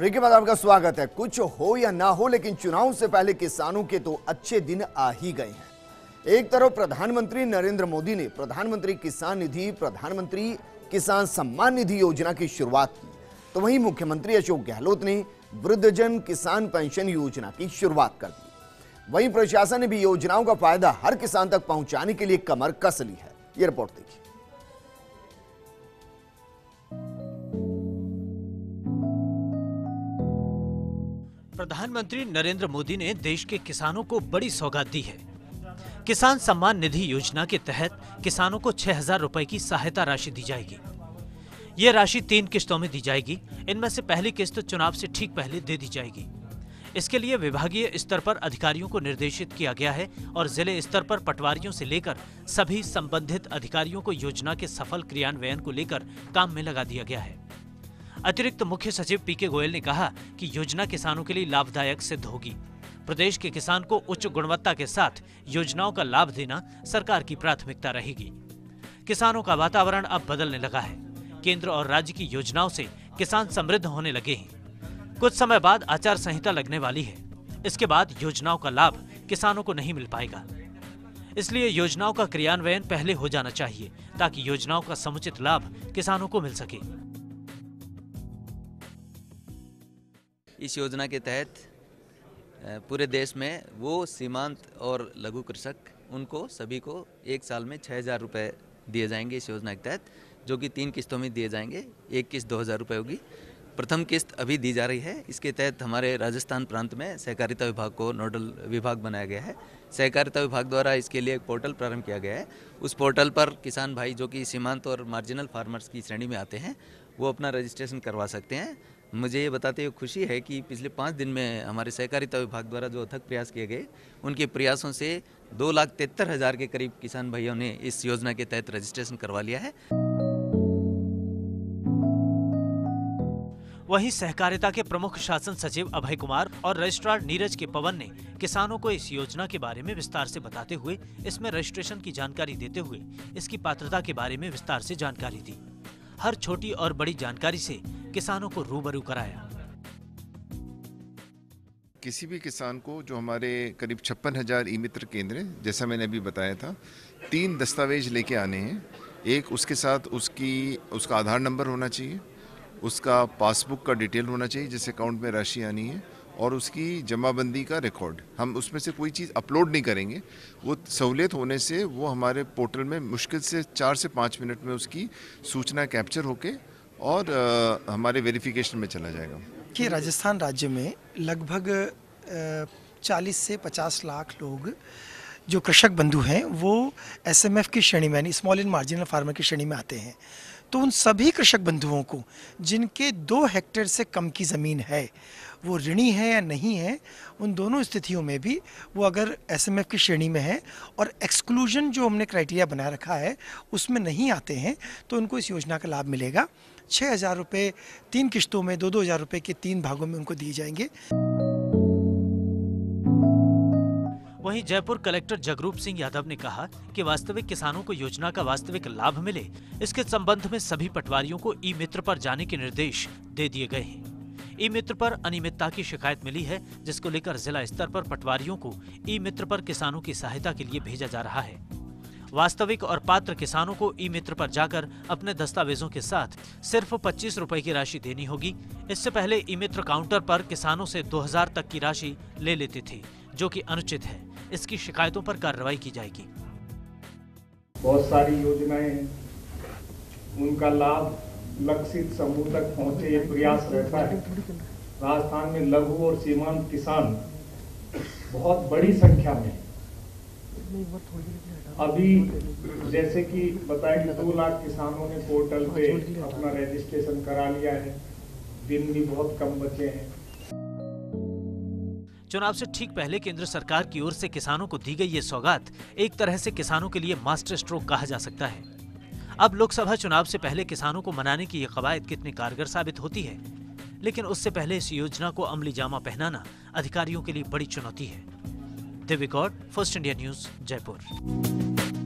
Break के बाद आपका स्वागत है। कुछ हो या ना हो, लेकिन चुनाव से पहले किसानों के तो अच्छे दिन आ ही गए हैं। एक तरफ प्रधानमंत्री नरेंद्र मोदी ने प्रधानमंत्री किसान निधि, प्रधानमंत्री किसान सम्मान निधि योजना की शुरुआत की, तो वहीं मुख्यमंत्री अशोक गहलोत ने वृद्धजन किसान पेंशन योजना की शुरुआत कर दी। वहीं प्रशासन ने भी योजनाओं का फायदा हर किसान तक पहुंचाने के लिए कमर कस ली है। ये रिपोर्ट देखिए। प्रधानमंत्री नरेंद्र मोदी ने देश के किसानों को बड़ी सौगात दी है। किसान सम्मान निधि योजना के तहत किसानों को 6,000 रुपए की सहायता राशि दी जाएगी। ये राशि 3 किस्तों में दी जाएगी। इनमें से पहली किस्त चुनाव से ठीक पहले दे दी जाएगी। इसके लिए विभागीय स्तर पर अधिकारियों को निर्देशित किया गया है और जिले स्तर पर पटवारियों से लेकर सभी संबंधित अधिकारियों को योजना के सफल क्रियान्वयन को लेकर काम में लगा दिया गया है। अतिरिक्त मुख्य सचिव पीके गोयल ने कहा कि योजना किसानों के लिए लाभदायक सिद्ध होगी। प्रदेश के किसान को उच्च गुणवत्ता के साथ योजनाओं का लाभ देना सरकार की प्राथमिकता रहेगी। किसानों का वातावरण अब बदलने लगा है। केंद्र और राज्य की योजनाओं से किसान समृद्ध होने लगे हैं। कुछ समय बाद आचार संहिता लगने वाली है। इसके बाद योजनाओं का लाभ किसानों को नहीं मिल पाएगा। इसलिए योजनाओं का क्रियान्वयन पहले हो जाना चाहिए ताकि योजनाओं का समुचित लाभ किसानों को मिल सके। इस योजना के तहत पूरे देश में वो सीमांत और लघु कृषक उनको सभी को एक साल में 6,000 रुपये दिए जाएंगे इस योजना के तहत, जो कि 3 किस्तों में दिए जाएंगे। एक किस्त 2,000 रुपये होगी। प्रथम किस्त अभी दी जा रही है। इसके तहत हमारे राजस्थान प्रांत में सहकारिता विभाग को नोडल विभाग बनाया गया है। सहकारिता विभाग द्वारा इसके लिए एक पोर्टल प्रारंभ किया गया है। उस पोर्टल पर किसान भाई जो कि सीमांत और मार्जिनल फार्मर्स की श्रेणी में आते हैं वो अपना रजिस्ट्रेशन करवा सकते हैं। मुझे ये बताते हुए खुशी है कि पिछले 5 दिन में हमारे सहकारिता विभाग द्वारा जो अथक प्रयास किए गए, उनके प्रयासों से 2,73,000 के करीब किसान भाइयों ने इस योजना के तहत रजिस्ट्रेशन करवा लिया है। वहीं सहकारिता के प्रमुख शासन सचिव अभय कुमार और रजिस्ट्रार नीरज के पवन ने किसानों को इस योजना के बारे में विस्तार से बताते हुए इसमें रजिस्ट्रेशन की जानकारी देते हुए इसकी पात्रता के बारे में विस्तार से जानकारी दी। हर छोटी और बड़ी जानकारी से किसानों को रूबरू कराया। किसी भी किसान को जो हमारे करीब 56,000 ई मित्र केंद्र हैं, जैसा मैंने अभी बताया था, 3 दस्तावेज लेके आने हैं। एक, उसके साथ उसका आधार नंबर होना चाहिए, उसका पासबुक का डिटेल होना चाहिए जिस अकाउंट में राशि आनी है, और उसकी जमाबंदी का रिकॉर्ड। हम उसमें से कोई चीज़ अपलोड नहीं करेंगे। वो सहूलियत होने से वो हमारे पोर्टल में मुश्किल से 4 से 5 मिनट में उसकी सूचना कैप्चर होके और हमारे वेरिफिकेशन में चला जाएगा। कि राजस्थान राज्य में लगभग 40 से 50 लाख लोग जो कृषक बंधु हैं वो SMF की श्रेणी में यानी स्मॉल एंड मार्जिनल फार्मर की श्रेणी में आते हैं। तो उन सभी कृषक बंधुओं को जिनके 2 हेक्टेयर से कम की ज़मीन है, वो ऋणी है या नहीं है, उन दोनों स्थितियों में भी वो अगर SMF की श्रेणी में है और एक्सक्लूजन जो हमने क्राइटेरिया बना रखा है उसमें नहीं आते हैं, तो उनको इस योजना का लाभ मिलेगा। 6,000 रुपये 3 किस्तों में 2-2 हज़ार रुपये के 3 भागों में उनको दिए जाएंगे। वहीं जयपुर कलेक्टर जगरूप सिंह यादव ने कहा कि वास्तविक किसानों को योजना का वास्तविक लाभ मिले, इसके संबंध में सभी पटवारियों को ई मित्र पर जाने के निर्देश दे दिए गए हैं। ई मित्र पर अनियमितता की शिकायत मिली है, जिसको लेकर जिला स्तर पर पटवारियों को ई मित्र पर किसानों की सहायता के लिए भेजा जा रहा है। वास्तविक और पात्र किसानों को ई मित्र पर जाकर अपने दस्तावेजों के साथ सिर्फ 25 रुपए की राशि देनी होगी। इससे पहले ई मित्र काउंटर पर किसानों से 2,000 तक की राशि ले लेते थे, जो कि अनुचित है। इसकी शिकायतों पर कार्रवाई की जाएगी। बहुत सारी योजनाएं हैं, उनका लाभ लक्षित समूह तक पहुंचे, ये प्रयास रहता है। राजस्थान में लघु और सीमांत किसान बहुत बड़ी संख्या में, अभी जैसे कि बताया कि 2 लाख किसानों ने पोर्टल पे अपना रजिस्ट्रेशन करा लिया है। दिन भी बहुत कम बचे हैं। चुनाव से ठीक पहले केंद्र सरकार की ओर से किसानों को दी गई ये सौगात एक तरह से किसानों के लिए मास्टर स्ट्रोक कहा जा सकता है। अब लोकसभा चुनाव से पहले किसानों को मनाने की ये कवायद कितनी कारगर साबित होती है, लेकिन उससे पहले इस योजना को अमली जामा पहनाना अधिकारियों के लिए बड़ी चुनौती है। Divya Gaur, First India News, Jaipur.